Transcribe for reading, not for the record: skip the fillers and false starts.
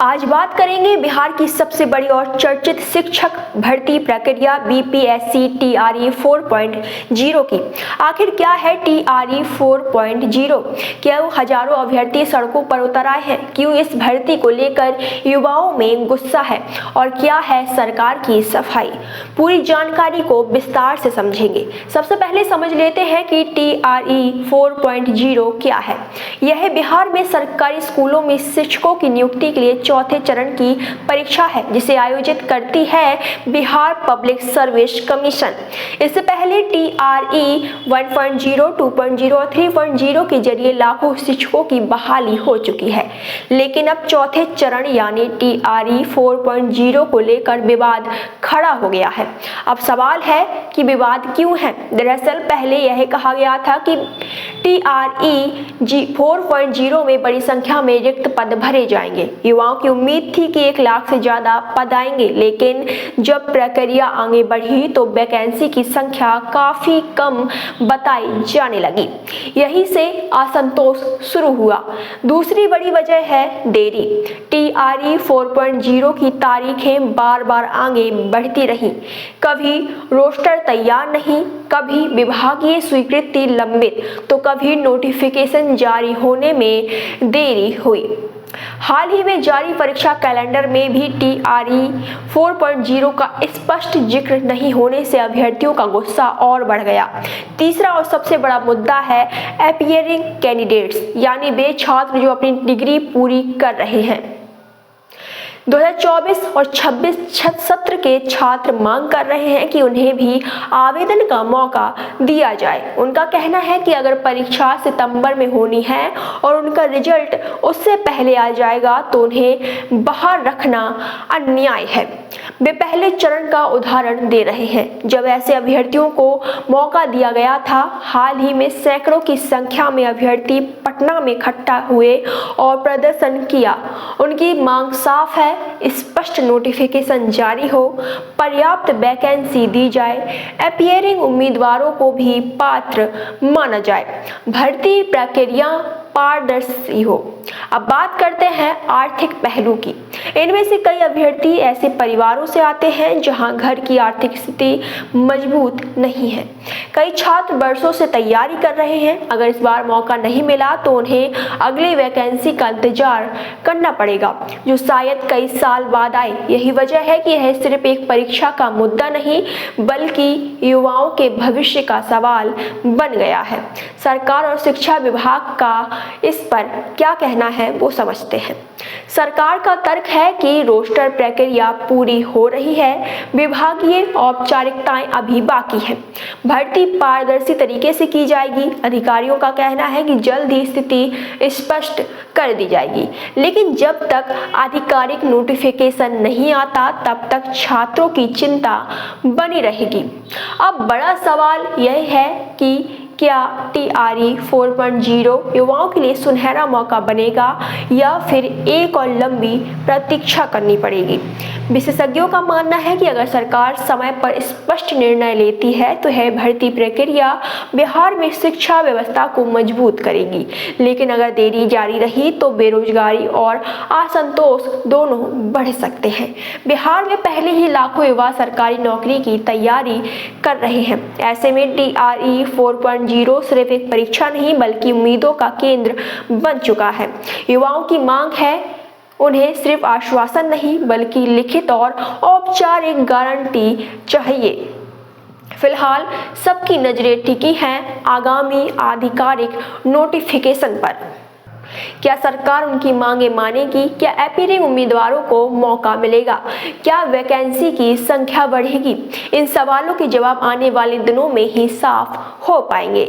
आज बात करेंगे बिहार की सबसे बड़ी और चर्चित शिक्षक भर्ती प्रक्रिया बीपीएससी टीआरई 4.0 की। आखिर क्या है टीआरई 4.0? क्या हजारों अभ्यर्थी सड़कों पर उतर आए हैं? क्यों इस भर्ती को लेकर युवाओं में गुस्सा है और क्या है सरकार की सफाई? पूरी जानकारी को विस्तार से समझेंगे। सबसे पहले समझ लेते हैं कि टीआरई 4.0 क्या है। यह बिहार में सरकारी स्कूलों में शिक्षकों की नियुक्ति के लिए चौथे चरण की परीक्षा है, जिसे आयोजित करती है बिहार पब्लिक सर्विस कमीशन। इससे पहले टीआरई 1.0, 2.0 और 3.0 के जरिए लाखों शिक्षकों की बहाली हो चुकी है, लेकिन अब चौथे चरण यानी टीआरई 4.0 को लेकर विवाद खड़ा हो गया है। अब सवाल है कि विवाद क्यों है? दरअसल पहले यह कहा गया था कि टीआरई 4.0 में बड़ी संख्या में रिक्त पद भरे जाएंगे। युवाओं की उम्मीद थी कि 1 लाख से ज्यादा पद आएंगे, लेकिन जब प्रक्रिया आगे बढ़ी तो वैकेंसी की संख्या काफी कम बताई जाने लगी। यहीं से असंतोष शुरू हुआ। दूसरी बड़ी वजह है देरी। टीआरई 4.0 की तारीखें बार बार आगे बढ़ती रहीं। कभी रोस्टर तैयार नहीं, कभी विभागीय स्वीकृति लंबित, तो कभी नोटिफिकेशन जारी होने में देरी हुई। हाल ही में जारी परीक्षा कैलेंडर में भी टीआरई 4.0 का स्पष्ट जिक्र नहीं होने से अभ्यर्थियों का गुस्सा और बढ़ गया। तीसरा और सबसे बड़ा मुद्दा है अपीयरिंग कैंडिडेट्स, यानी वे छात्र जो अपनी डिग्री पूरी कर रहे हैं। 2024 और 26 सत्र के छात्र मांग कर रहे हैं कि उन्हें भी आवेदन का मौका दिया जाए। उनका कहना है कि अगर परीक्षा सितंबर में होनी है और उनका रिजल्ट उससे पहले आ जाएगा तो उन्हें बाहर रखना अन्याय है। वे पहले चरण का उदाहरण दे रहे हैं, जब ऐसे अभ्यर्थियों को मौका दिया गया था। हाल ही में सैकड़ों की संख्या में अभ्यर्थी पटना में इकट्ठा हुए और प्रदर्शन किया। उनकी मांग साफ है, स्पष्ट नोटिफिकेशन जारी हो, पर्याप्त वैकेंसी दी जाए, अपीयरिंग उम्मीदवारों को भी पात्र माना जाए, भर्ती प्रक्रिया पारदर्शी हो। अब बात करते हैं आर्थिक पहलू की। इनमें से कई अभ्यर्थी ऐसे परिवारों से आते हैं जहां घर की आर्थिक स्थिति मजबूत नहीं है। कई छात्र वर्षों से तैयारी कर रहे हैं। अगर इस बार मौका नहीं मिला तो उन्हें अगली वैकेंसी का इंतजार करना पड़ेगा, जो शायद कई साल बाद आए। यही वजह है कि यह सिर्फ एक परीक्षा का मुद्दा नहीं, बल्कि युवाओं के भविष्य का सवाल बन गया है। सरकार और शिक्षा विभाग का इस पर क्या कहना है वो समझते हैं। सरकार का तर्क है कि रोस्टर प्रक्रिया पूरी हो रही है, विभागीय औपचारिकताएं अभी बाकी हैं, भर्ती पारदर्शी तरीके से की जाएगी। अधिकारियों का कहना है कि जल्द ही स्थिति स्पष्ट कर दी जाएगी, लेकिन जब तक आधिकारिक नोटिफिकेशन नहीं आता तब तक छात्रों की चिंता बनी रहेगी। अब बड़ा सवाल यह है कि क्या टीआरई 4.0 युवाओं के लिए सुनहरा मौका बनेगा या फिर एक और लंबी प्रतीक्षा करनी पड़ेगी? विशेषज्ञों का मानना है कि अगर सरकार समय पर स्पष्ट निर्णय लेती है तो यह भर्ती प्रक्रिया बिहार में शिक्षा व्यवस्था को मजबूत करेगी, लेकिन अगर देरी जारी रही तो बेरोजगारी और असंतोष दोनों बढ़ सकते हैं। बिहार में पहले ही लाखों युवा सरकारी नौकरी की तैयारी कर रहे हैं। ऐसे में टीआरई 4.0 सिर्फ एक परीक्षा नहीं बल्कि उम्मीदों का केंद्र बन चुका है। युवाओं की मांग है उन्हें सिर्फ आश्वासन नहीं बल्कि लिखित और औपचारिक गारंटी चाहिए। फिलहाल सबकी नजरें टिकी हैं आगामी आधिकारिक नोटिफिकेशन पर। क्या सरकार उनकी मांगे मानेगी? क्या अपीयरिंग उम्मीदवारों को मौका मिलेगा? क्या वैकेंसी की संख्या बढ़ेगी? इन सवालों के जवाब आने वाले दिनों में ही साफ हो पाएंगे।